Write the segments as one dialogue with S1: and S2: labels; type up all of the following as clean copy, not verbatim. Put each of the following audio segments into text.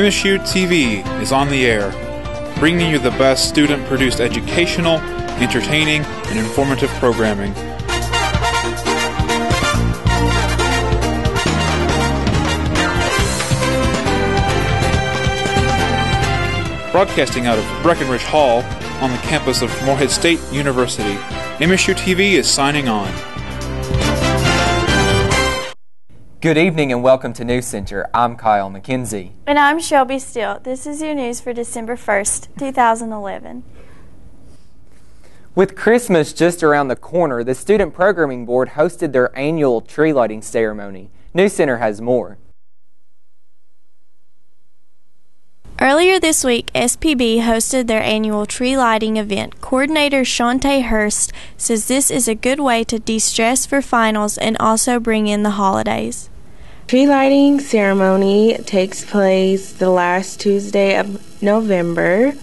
S1: MSU TV is on the air, bringing you the best student-produced educational, entertaining, and informative programming. Broadcasting out of Breckenridge Hall on the campus of Morehead State University, MSU TV is signing on.
S2: Good evening and welcome to NewsCenter. I'm Kyle McKenzie.
S3: And I'm Shelby Steele. This is your news for December 1st, 2011.
S2: With Christmas just around the corner, the Student Programming Board hosted their annual tree lighting ceremony. NewsCenter has more.
S3: Earlier this week, SPB hosted their annual tree lighting event. Coordinator Shante Hurst says this is a good way to de-stress for finals and also bring in the holidays.
S4: Tree lighting ceremony takes place the last Tuesday of November,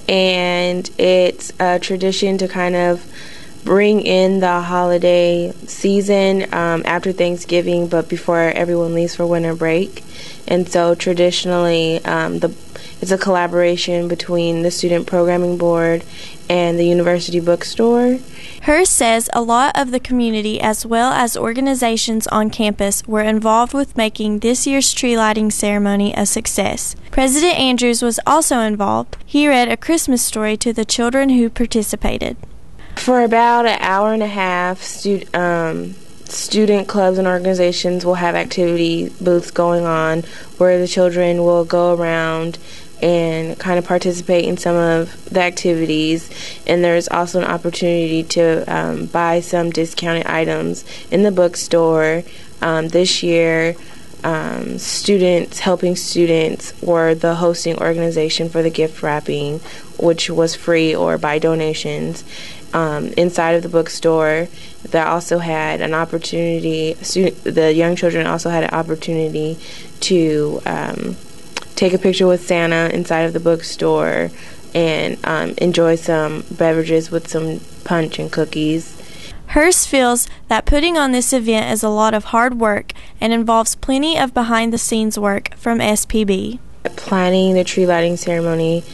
S4: and it's a tradition to kind of bring in the holiday season after Thanksgiving, but before everyone leaves for winter break. And so traditionally, it's a collaboration between the Student Programming Board and the University Bookstore.
S3: Hurst says a lot of the community as well as organizations on campus were involved with making this year's tree lighting ceremony a success. President Andrews was also involved. He read a Christmas story to the children who participated.
S4: For about an hour and a half, student clubs and organizations will have activity booths going on where the children will go around and kind of participate in some of the activities. And there's also an opportunity to buy some discounted items in the bookstore. This year, Students Helping Students were the hosting organization for the gift wrapping, which was free or by donations. Inside of the bookstore, that also had an opportunity, the young children also had an opportunity to take a picture with Santa inside of the bookstore and enjoy some beverages with some punch and cookies.
S3: Hurst feels that putting on this event is a lot of hard work and involves plenty of behind-the-scenes work from SPB.
S4: Planning the tree lighting ceremony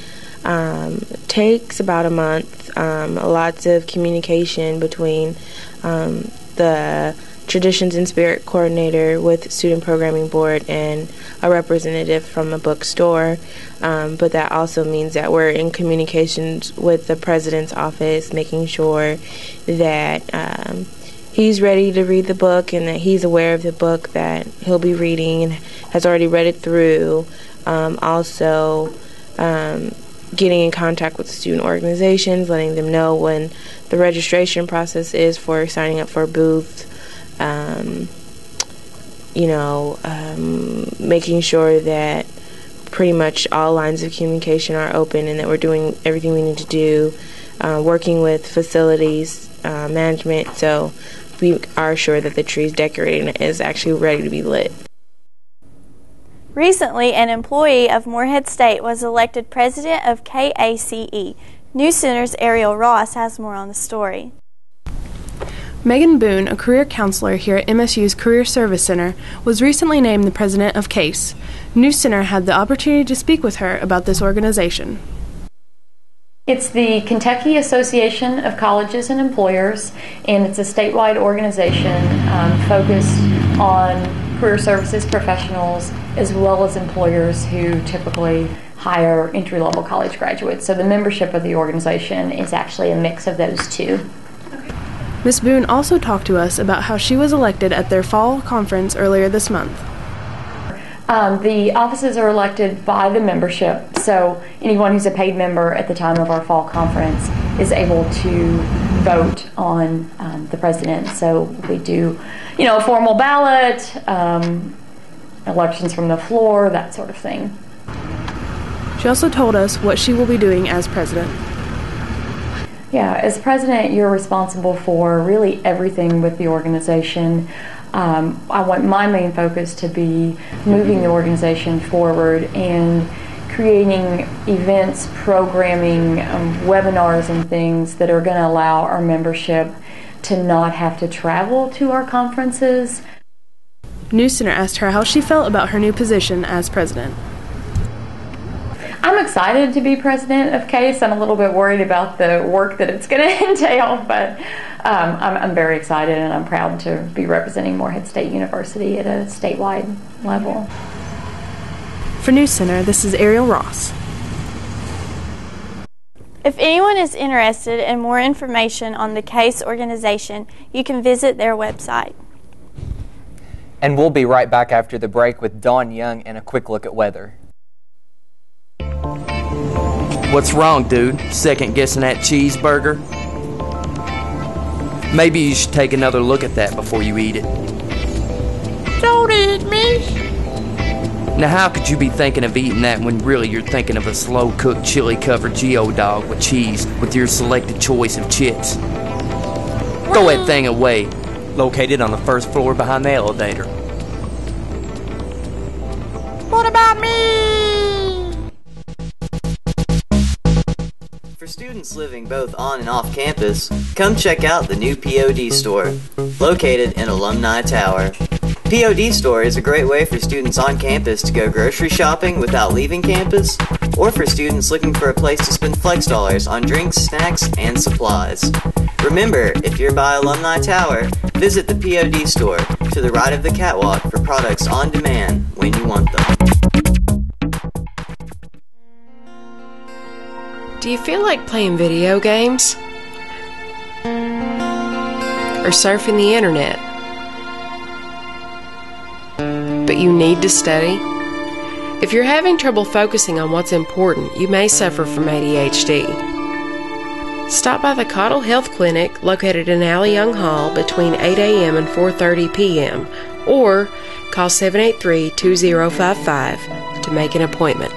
S4: takes about a month. Lots of communication between the Traditions and Spirit Coordinator with Student Programming Board and a representative from the bookstore. But that also means that we're in communications with the President's office, making sure that he's ready to read the book and that he's aware of the book that he'll be reading and has already read it through. Getting in contact with student organizations, letting them know when the registration process is for signing up for booths, making sure that pretty much all lines of communication are open and that we're doing everything we need to do, working with facilities management so we are sure that the tree's decorated and is actually ready to be lit.
S3: Recently, an employee of Morehead State was elected president of KACE. NewsCenter's Ariel Ross has more on the story.
S5: Megan Boone, a career counselor here at MSU's Career Service Center, was recently named the president of CASE. NewsCenter had the opportunity to speak with her about this organization.
S6: It's the Kentucky Association of Colleges and Employers, and it's a statewide organization focused on career services professionals as well as employers who typically hire entry-level college graduates. So the membership of the organization is actually a mix of those two.
S5: Ms. Boone also talked to us about how she was elected at their fall conference earlier this month.
S6: The offices are elected by the membership, so anyone who's a paid member at the time of our fall conference is able to vote on the president. So we do, a formal ballot, elections from the floor, that sort of thing.
S5: She also told us what she will be doing as president.
S6: Yeah, as president, you're responsible for really everything with the organization. I want my main focus to be moving the organization forward and creating events, programming, webinars and things that are going to allow our membership to not have to travel to our conferences.
S5: NewsCenter asked her how she felt about her new position as president.
S6: I'm excited to be president of CASE. I'm a little bit worried about the work that it's going to entail, but I'm very excited, and I'm proud to be representing Morehead State University at a statewide level.
S5: For NewsCenter, this is Ariel Ross.
S3: If anyone is interested in more information on the CASE organization, you can visit their website.
S2: And we'll be right back after the break with Dawn Young and a quick look at weather.
S7: What's wrong, dude? Second guessing that cheeseburger? Maybe you should take another look at that before you eat it.
S8: Don't eat me!
S7: Now how could you be thinking of eating that when really you're thinking of a slow-cooked chili-covered Geo-Dog with cheese with your selected choice of chips? Throw that thing away. Located on the first floor behind the elevator.
S8: What about me?
S9: For students living both on and off campus, come check out the new POD store, located in Alumni Tower. POD store is a great way for students on campus to go grocery shopping without leaving campus, or for students looking for a place to spend flex dollars on drinks, snacks, and supplies. Remember, if you're by Alumni Tower, visit the POD store to the right of the catwalk for products on demand when you want them.
S10: Do you feel like playing video games? Or surfing the internet? But you need to study? If you're having trouble focusing on what's important, you may suffer from ADHD. Stop by the Cottle Health Clinic located in Allie Young Hall between 8 a.m. and 4:30 p.m. or call 783-2055 to make an appointment.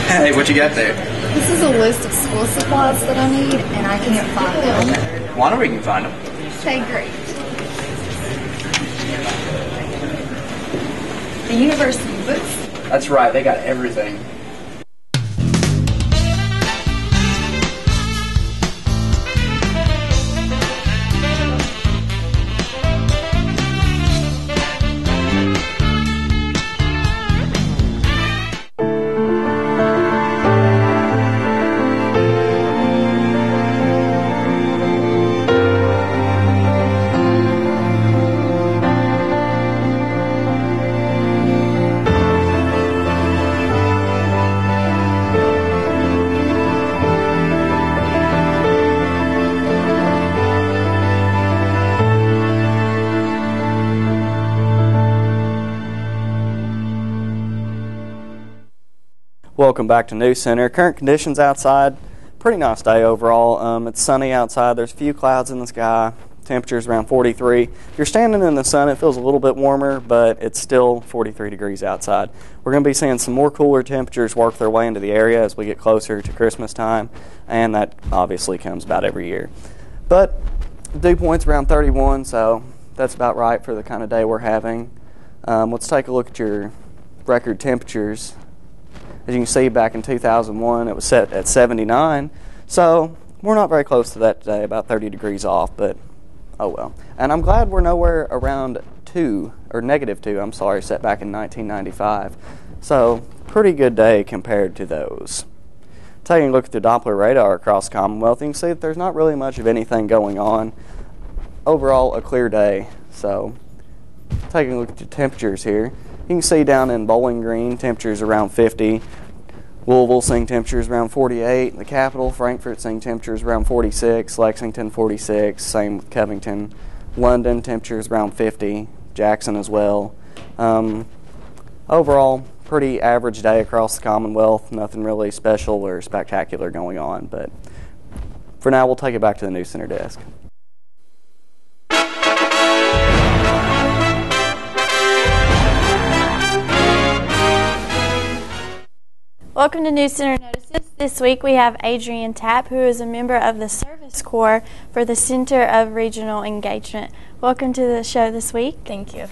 S11: Hey, what you got there?
S12: This is a list of school supplies that I need, and I can't find them.
S11: Well, I know where you can find them.
S12: Okay, great. The university books.
S11: That's right, they got everything.
S13: Welcome back to NewsCenter. Current conditions outside, pretty nice day overall. It's sunny outside. There's a few clouds in the sky. Temperature's around 43. If you're standing in the sun, it feels a little bit warmer, but it's still 43 degrees outside. We're going to be seeing some more cooler temperatures work their way into the area as we get closer to Christmas time, and that obviously comes about every year. But dew point's around 31, so that's about right for the kind of day we're having. Let's take a look at your record temperatures. As you can see, back in 2001, it was set at 79. So we're not very close to that today, about 30 degrees off, but oh well. And I'm glad we're nowhere around -2, set back in 1995. So pretty good day compared to those. Taking a look at the Doppler radar across the Commonwealth, you can see that there's not really much of anything going on. Overall, a clear day. So taking a look at the temperatures here, you can see down in Bowling Green, temperatures around 50. Louisville seeing temperatures around 48. The capital, Frankfort, seeing temperatures around 46. Lexington, 46. Same with Covington. London, temperatures around 50. Jackson as well. Overall, pretty average day across the Commonwealth. Nothing really special or spectacular going on. But for now, we'll take it back to the NewsCenter desk.
S3: Welcome to NewsCenter Notices. This week we have Adrienne Tapp, who is a member of the Service Corps for the Center of Regional Engagement. Welcome to the show this week.
S14: Thank you.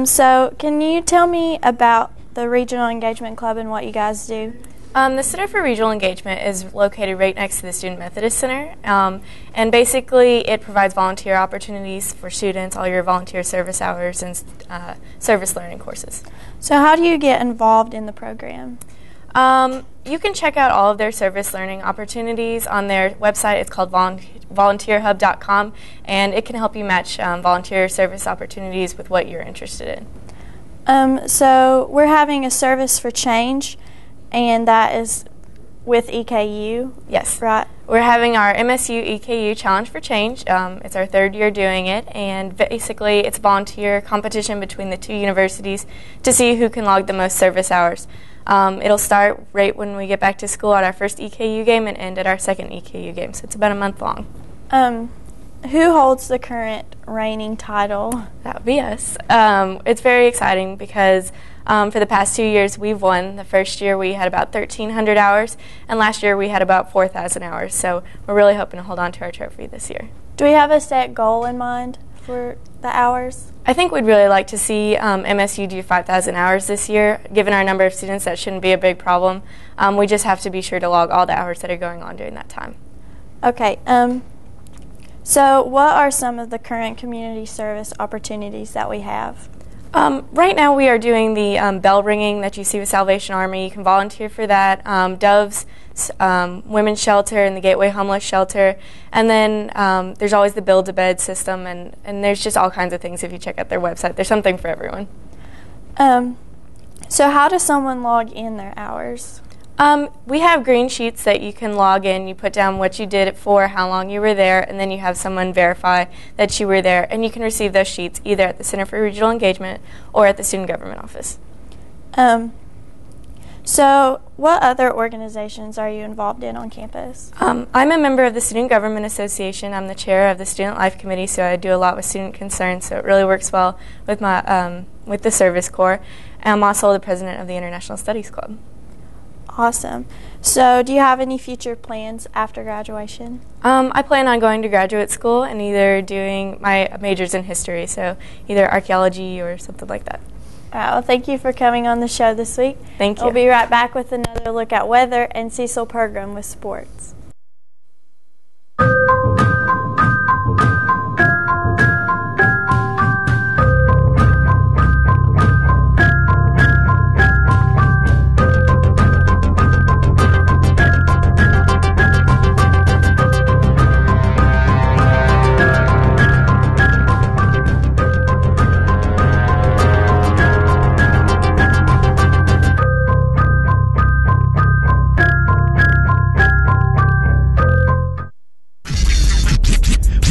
S3: So can you tell me about the Regional Engagement Club and what you guys do?
S14: The Center for Regional Engagement is located right next to the Student Methodist Center, and basically it provides volunteer opportunities for students, all your volunteer service hours and service learning courses.
S3: So how do you get involved in the program?
S14: You can check out all of their service learning opportunities on their website. It's called volunteerhub.com, and it can help you match volunteer service opportunities with what you're interested in.
S3: So we're having a service for change, and that is with EKU.
S14: Yes.
S3: Right.
S14: We're having our MSU EKU Challenge for Change. It's our third year doing it, and basically it's a volunteer competition between the two universities to see who can log the most service hours. It'll start right when we get back to school at our first EKU game and end at our second EKU game, so it's about a month long.
S3: Who holds the current reigning title?
S14: That would be us. It's very exciting because for the past 2 years we've won. The first year we had about 1,300 hours, and last year we had about 4,000 hours, so we're really hoping to hold on to our trophy this year.
S3: Do we have a set goal in mind for the hours?
S14: I think we'd really like to see MSU do 5,000 hours this year. Given our number of students, that shouldn't be a big problem. We just have to be sure to log all the hours that are going on during that time.
S3: Okay. So what are some of the current community service opportunities that we have?
S14: Right now we are doing the bell ringing that you see with Salvation Army. You can volunteer for that. Dove's Women's Shelter and the Gateway Homeless Shelter. And then there's always the Build-A-Bed system, and there's just all kinds of things if you check out their website. There's something for everyone.
S3: So how does someone log in their hours?
S14: We have green sheets that you can log in. You put down what you did it for, how long you were there, and then you have someone verify that you were there. And you can receive those sheets either at the Center for Regional Engagement or at the Student Government Office.
S3: So what other organizations are you involved in on campus?
S14: I'm a member of the Student Government Association. I'm the chair of the Student Life Committee, so I do a lot with student concerns, so it really works well with my with the Service Corps. And I'm also the president of the International Studies Club.
S3: Awesome. So do you have any future plans after graduation?
S14: I plan on going to graduate school and either doing my majors in history, so either archaeology or something like that.
S3: All right, well, thank you for coming on the show this week.
S14: Thank you.
S3: We'll be right back with another look at weather and Cecil program with sports.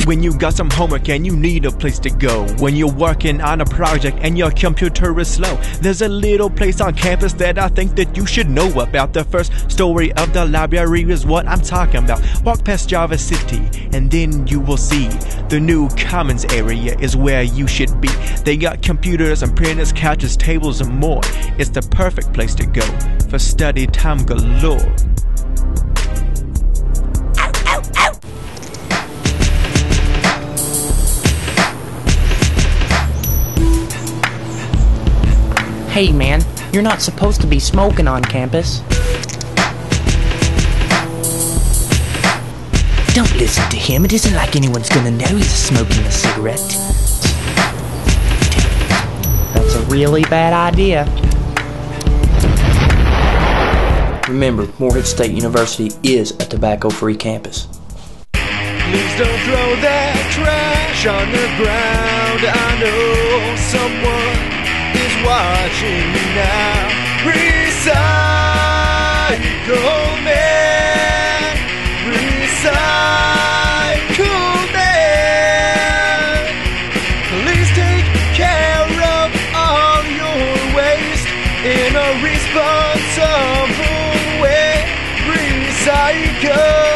S15: When you got some homework and you need a place to go, when you're working on a project and your computer is slow, there's a little place on campus that I think that you should know about. The first story of the library is what I'm talking about. Walk past Java City and then you will see the new commons area is where you should be. They got computers and printers, couches, tables and more. It's the perfect place to go for study time galore.
S16: Hey man, you're not supposed to be smoking on campus. Don't listen to him, it isn't like anyone's gonna know he's smoking a cigarette. That's a really bad idea.
S7: Remember, Morehead State University is a tobacco-free campus.
S15: Please don't throw that trash on the ground. I know someone is watching you now. Recycle man, recycle man. Please take care of all your waste in a responsible way. Recycle.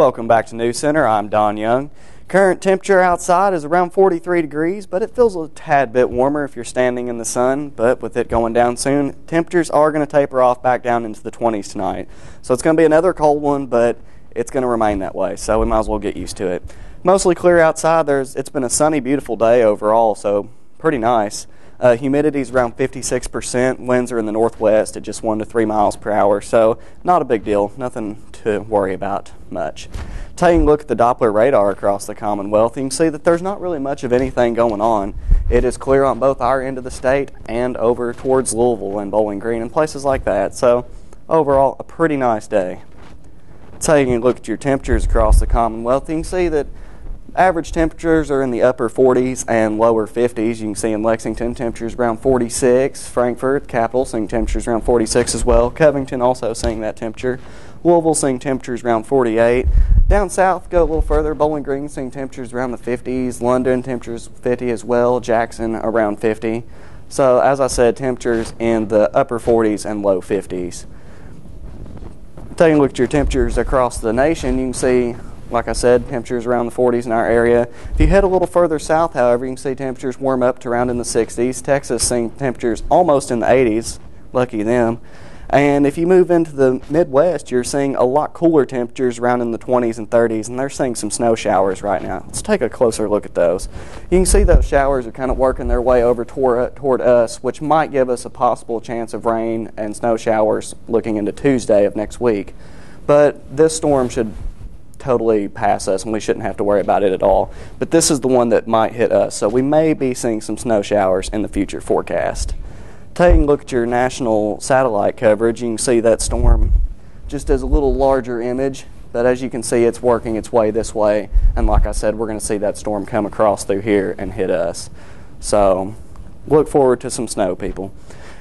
S13: Welcome back to NewsCenter. I'm Don Young. Current temperature outside is around 43 degrees, but it feels a tad bit warmer if you're standing in the sun. But with it going down soon, temperatures are going to taper off back down into the 20s tonight. So it's going to be another cold one, but it's going to remain that way, so we might as well get used to it. Mostly clear outside. It's been a sunny, beautiful day overall, so pretty nice. Humidity is around 56%. Winds are in the northwest at just 1 to 3 miles per hour, so not a big deal. Nothing to worry about much. Taking a look at the Doppler radar across the Commonwealth, you can see that there's not really much of anything going on. It is clear on both our end of the state and over towards Louisville and Bowling Green and places like that. So overall, a pretty nice day. Taking a look at your temperatures across the Commonwealth, you can see that average temperatures are in the upper 40s and lower 50s. You can see in Lexington temperatures around 46. Frankfort, capital, seeing temperatures around 46 as well. Covington also seeing that temperature. Louisville seeing temperatures around 48. Down south, go a little further. Bowling Green seeing temperatures around the 50s. London temperatures 50 as well. Jackson around 50. So as I said, temperatures in the upper 40s and low 50s. Taking a look at your temperatures across the nation, you can see, like I said, temperatures around the 40s in our area. If you head a little further south, however, you can see temperatures warm up to around in the 60s. Texas seeing temperatures almost in the 80s. Lucky them. And if you move into the Midwest, you're seeing a lot cooler temperatures around in the 20s and 30s, and they're seeing some snow showers right now. Let's take a closer look at those. You can see those showers are kind of working their way over toward us, which might give us a possible chance of rain and snow showers looking into Tuesday of next week. But this storm should totally pass us, and we shouldn't have to worry about it at all. But this is the one that might hit us, so we may be seeing some snow showers in the future forecast. Taking a look at your national satellite coverage, you can see that storm just as a little larger image, but as you can see, it's working its way this way, and like I said, we're going to see that storm come across through here and hit us. So look forward to some snow, people.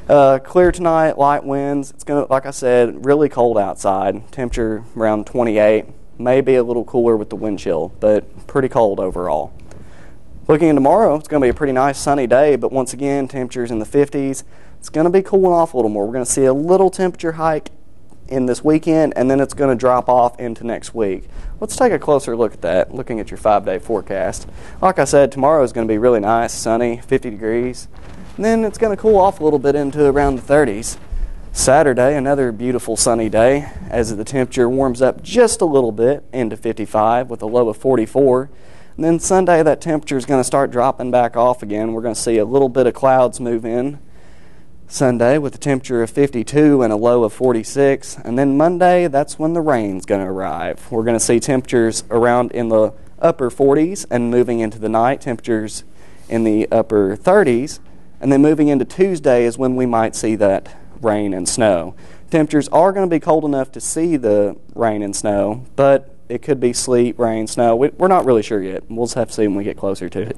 S13: Clear tonight, light winds. It's going to, like I said, really cold outside. Temperature around 28. Maybe a little cooler with the wind chill, but pretty cold overall. Looking at tomorrow, it's going to be a pretty nice sunny day, but once again, temperatures in the 50s. It's going to be cooling off a little more. We're going to see a little temperature hike in this weekend, and then it's going to drop off into next week. Let's take a closer look at that, looking at your 5-day forecast. Like I said, tomorrow is going to be really nice, sunny, 50 degrees. And then it's going to cool off a little bit into around the 30s. Saturday, another beautiful sunny day, as the temperature warms up just a little bit into 55 with a low of 44. And then Sunday, that temperature is going to start dropping back off again. We're going to see a little bit of clouds move in Sunday with a temperature of 52 and a low of 46. And then Monday, that's when the rain's going to arrive. We're going to see temperatures around in the upper 40s, and moving into the night, temperatures in the upper 30s. And then moving into Tuesday is when we might see that rain and snow. Temperatures are going to be cold enough to see the rain and snow, but it could be sleet, rain, snow. We're not really sure yet. We'll just have to see when we get closer to it.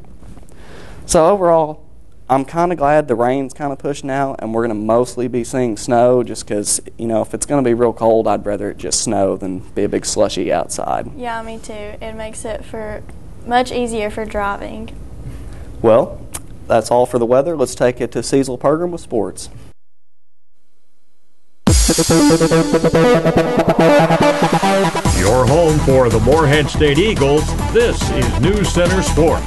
S13: So overall, I'm kind of glad the rain's kind of pushing out, and we're going to mostly be seeing snow just because, you know, if it's going to be real cold, I'd rather it just snow than be a big slushy outside.
S3: Yeah, me too. It makes it much easier for driving.
S13: Well, that's all for the weather. Let's take it to Cecil Pergram with sports.
S17: Your home for the Morehead State Eagles, this is NewsCenter Sports.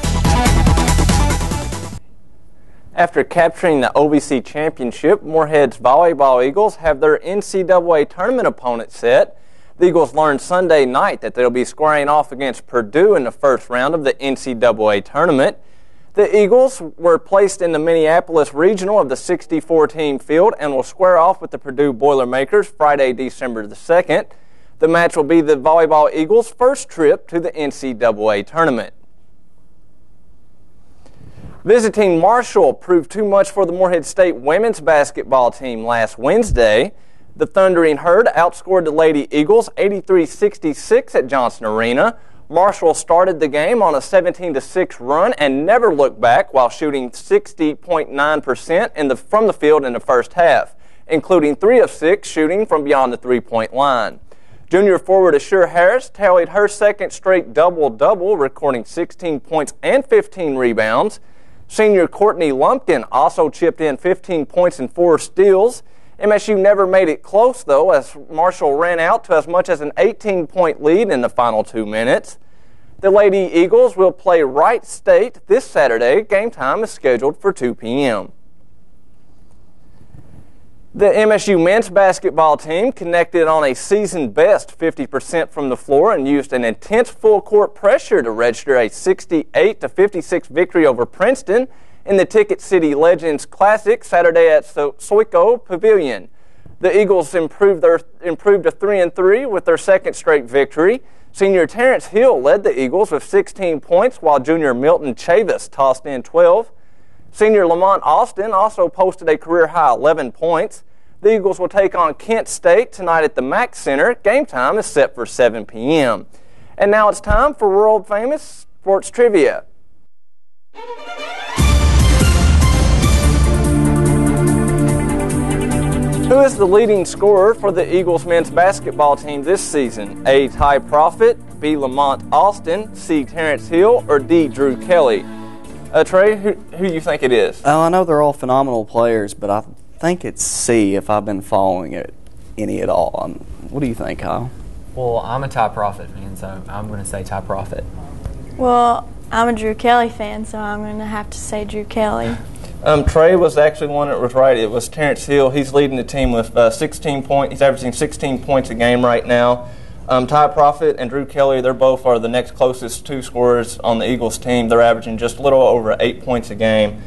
S18: After capturing the OVC championship, Morehead's volleyball Eagles have their NCAA tournament opponent set. The Eagles learned Sunday night that they'll be squaring off against Purdue in the first round of the NCAA tournament. The Eagles were placed in the Minneapolis Regional of the 64-team field and will square off with the Purdue Boilermakers Friday, December the 2nd. The match will be the volleyball Eagles' first trip to the NCAA tournament. Visiting Marshall proved too much for the Morehead State women's basketball team last Wednesday. The Thundering Herd outscored the Lady Eagles 83-66 at Johnson Arena. Marshall started the game on a 17-6 run and never looked back while shooting 60.9% from the field in the first half, including 3 of 6 shooting from beyond the three-point line. Junior forward Ashur Harris tallied her second straight double-double, recording 16 points and 15 rebounds. Senior Courtney Lumpkin also chipped in 15 points and 4 steals. MSU never made it close, though, as Marshall ran out to as much as an 18-point lead in the final 2 minutes. The Lady Eagles will play Wright State this Saturday. Game time is scheduled for 2 p.m. The MSU men's basketball team connected on a season-best 50% from the floor and used an intense full-court pressure to register a 68-56 victory over Princeton in the Ticket City Legends Classic Saturday at Soico Pavilion. The Eagles improved to 3-3 with their second straight victory. Senior Terrence Hill led the Eagles with 16 points, while junior Milton Chavis tossed in 12. Senior Lamont Austin also posted a career-high 11 points. The Eagles will take on Kent State tonight at the Mack Center. Game time is set for 7 p.m. And now it's time for world-famous sports trivia. Who is the leading scorer for the Eagles men's basketball team this season? A. Ty Profit, B. Lamont Austin, C. Terrence Hill, or D. Drew Kelly? Trey, who do you think it is?
S13: I know they're all phenomenal players, but I think it's C if I've been following it any at all. What do you think, Kyle?
S2: Well, I'm a Ty Profit fan, so I'm going to say Ty Profit.
S3: Well, I'm a Drew Kelly fan, so I'm going to have to say Drew Kelly.
S18: Trey was actually one that was right. It was Terrence Hill. He's leading the team with 16 points. He's averaging 16 points a game right now. Ty Profit and Drew Kelly, they're both are the next closest two scorers on the Eagles team. They're averaging just a little over 8 points a game.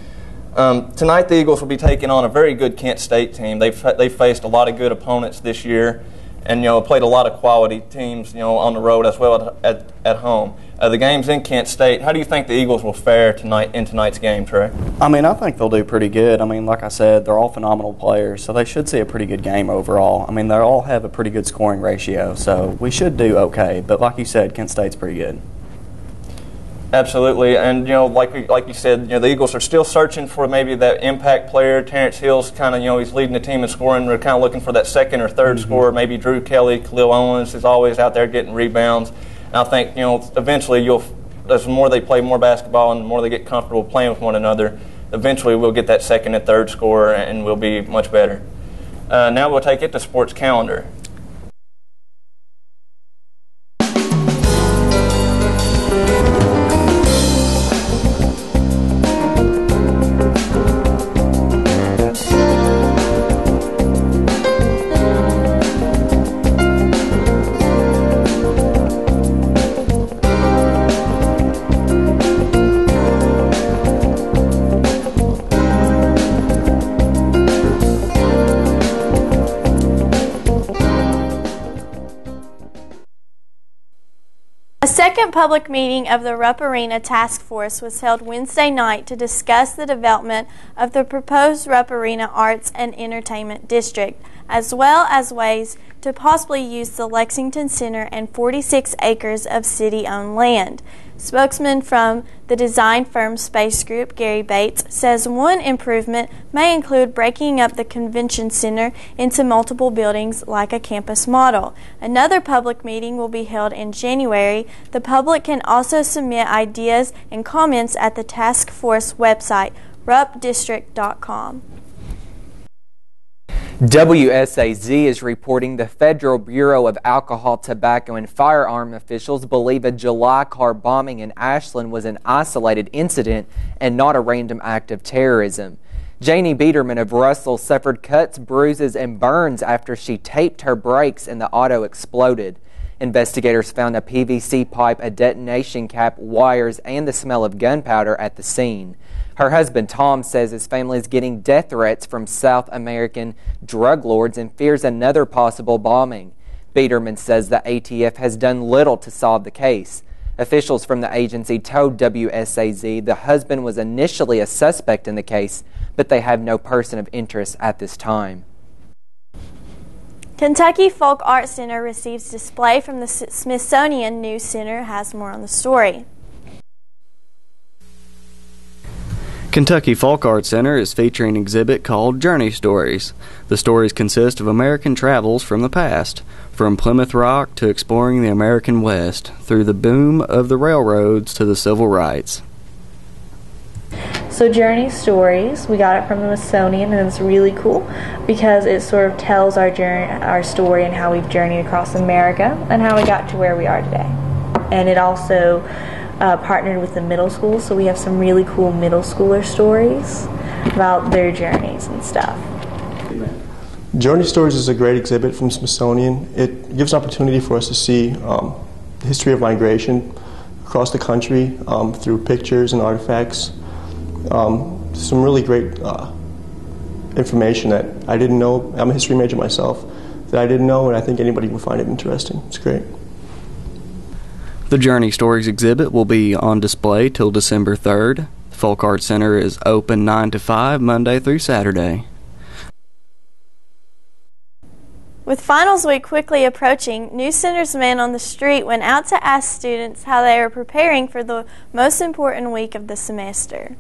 S18: Tonight the Eagles will be taking on a very good Kent State team. They've faced a lot of good opponents this year, and played a lot of quality teams on the road as well at home. The game's in Kent State. How do you think the Eagles will fare in tonight's game, Trey?
S13: I think they'll do pretty good. Like I said, they're all phenomenal players, so they should see a pretty good game overall. They all have a pretty good scoring ratio, so we should do okay. But like you said, Kent State's pretty good.
S18: Absolutely, and like you said, the Eagles are still searching for maybe that impact player. Terrence Hill's kind of he's leading the team in scoring. We're kind of looking for that second or third scorer. Maybe Drew Kelly, Khalil Owens is always out there getting rebounds. And I think eventually as more they play more basketball and the more they get comfortable playing with one another, eventually we'll get that second and third scorer and we'll be much better. Now we'll take it to sports calendar.
S3: A second public meeting of the Rupp Arena Task Force was held Wednesday night to discuss the development of the proposed Rupp Arena Arts and Entertainment District, as well as ways to possibly use the Lexington Center and 46 acres of city-owned land. Spokesman from the design firm Space Group, Gary Bates, says one improvement may include breaking up the convention center into multiple buildings like a campus model. Another public meeting will be held in January. The public can also submit ideas and comments at the task force website, ruppdistrict.com.
S2: WSAZ is reporting the Federal Bureau of Alcohol, Tobacco, and Firearm officials believe a July car bombing in Ashland was an isolated incident and not a random act of terrorism. Janie Biederman of Russell suffered cuts, bruises, and burns after she taped her brakes and the auto exploded. Investigators found a PVC pipe, a detonation cap, wires, and the smell of gunpowder at the scene. Her husband, Tom, says his family is getting death threats from South American drug lords and fears another possible bombing. Biederman says the ATF has done little to solve the case. Officials from the agency told WSAZ the husband was initially a suspect in the case, but they have no person of interest at this time.
S3: Kentucky Folk Art Center receives display from the Smithsonian NewsCenter. Has more on the story.
S13: Kentucky Folk Art Center is featuring an exhibit called Journey Stories. The stories consist of American travels from the past, from Plymouth Rock to exploring the American West, through the boom of the railroads to the civil rights.
S3: So Journey Stories, we got it from the Smithsonian, and it's really cool because it sort of tells our story and how we've journeyed across America and how we got to where we are today. And it also partnered with the middle school, so we have some really cool middle schooler stories about their journeys and stuff.
S19: Journey Stories is a great exhibit from Smithsonian. It gives an opportunity for us to see the history of migration across the country through pictures and artifacts. Some really great information that I didn't know. I'm a history major myself, that I didn't know, and I think anybody will find it interesting. It's great.
S13: The Journey Stories exhibit will be on display till December 3rd. The Folk Arts Center is open 9 to 5, Monday through Saturday.
S3: With finals week quickly approaching, NewsCenter's Man on the Street went out to ask students how they are preparing for the most important week of the semester.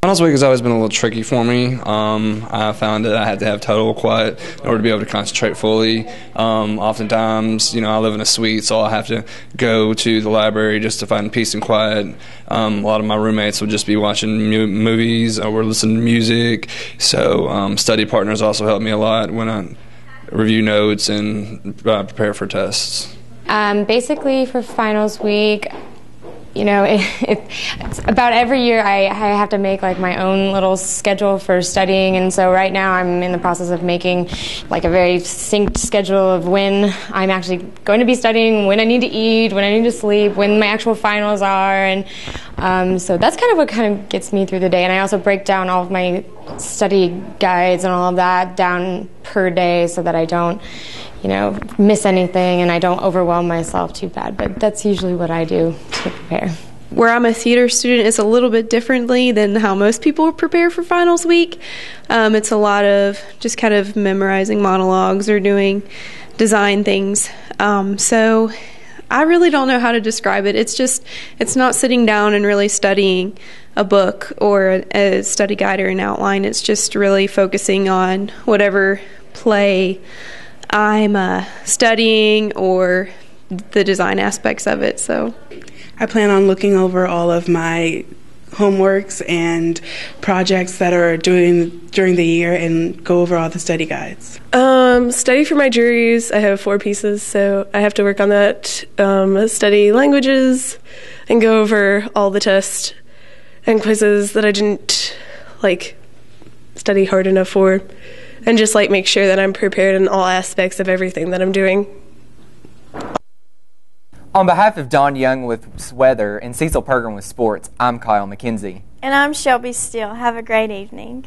S20: Finals week has always been a little tricky for me. I found that I had to have total quiet in order to be able to concentrate fully. Oftentimes, I live in a suite, so I'll have to go to the library just to find peace and quiet. A lot of my roommates will just be watching movies or listening to music. So study partners also help me a lot when I review notes and prepare for tests.
S21: Basically, for finals week, it's about every year I have to make like my own little schedule for studying, and so right now I'm in the process of making like a very synced schedule of when I'm actually going to be studying, when I need to eat, when I need to sleep, when my actual finals are, and so that's kind of what kind of gets me through the day. And I also break down all of my study guides and all of that down per day so that I don't miss anything and I don't overwhelm myself too bad. But that's usually what I do to prepare.
S22: Where I'm a theater student, it's a little bit differently than how most people prepare for finals week. It's a lot of just kind of memorizing monologues or doing design things. So I really don't know how to describe it. It's not sitting down and really studying a book or a study guide or an outline. It's just really focusing on whatever play I'm studying or the design aspects of it. So
S23: I plan on looking over all of my homeworks and projects that are doing during the year and go over all the study guides.
S5: Study for my juries. I have 4 pieces, so I have to work on that. Study languages and go over all the tests and quizzes that I didn't study hard enough for, and just make sure that I'm prepared in all aspects of everything that I'm doing.
S2: On behalf of Don Young with weather and Cecil Pergrin with sports, I'm Kyle McKenzie.
S3: And I'm Shelby Steele. Have a great evening.